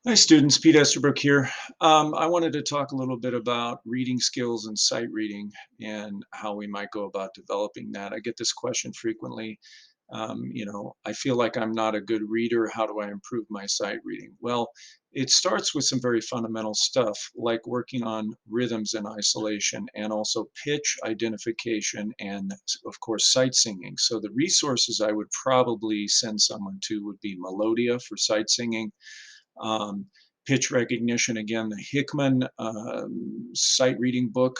Hi, students. Pete Estabrook here. I wanted to talk a little bit about reading skills and sight reading and how we might go about developing that. I get this question frequently. I feel like I'm not a good reader. How do I improve my sight reading? Well, it starts with some very fundamental stuff like working on rhythms and isolation and also pitch identification and, of course, sight singing. So, the resources I would probably send someone to would be Melodia for sight singing, um, pitch recognition. Again, the Hickman sight reading book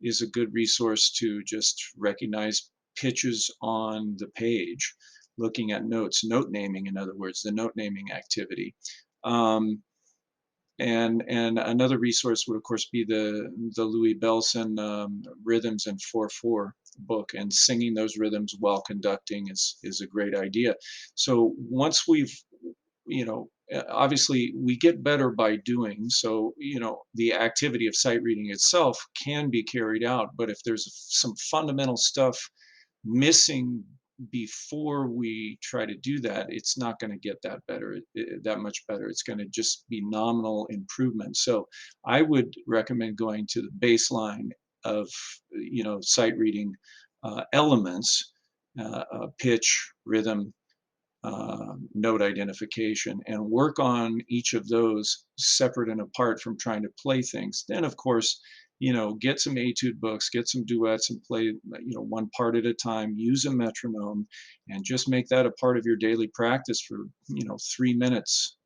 is a good resource to just recognize pitches on the page, looking at notes, note naming, in other words, the note naming activity. Um, and another resource would, of course, be the Louis Bellson Rhythms in 4/4 book, and singing those rhythms while conducting is a great idea. So once we've obviously we get better by doing so. The activity of sight reading itself can be carried out, but if there's some fundamental stuff missing before we try to do that, it's not going to get that that much better. It's going to just be nominal improvement. So I would recommend going to the baseline of sight reading elements, pitch, rhythm, note identification, and work on each of those separate and apart from trying to play things. Then, of course, get some etude books, get some duets, and play, one part at a time. Use a metronome, and just make that a part of your daily practice for 3 minutes,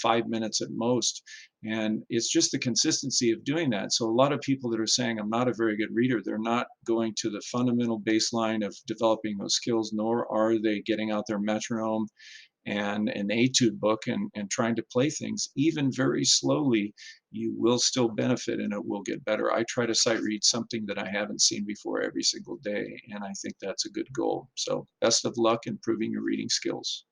5 minutes at most. And it's just the consistency of doing that. So a lot of people that are saying I'm not a very good reader, they're not going to the fundamental baseline of developing those skills, nor are they getting out their metronome and an etude book and trying to play things. Even very slowly, you will still benefit and it will get better. I try to sight read something that I haven't seen before every single day, and I think that's a good goal. So best of luck improving your reading skills.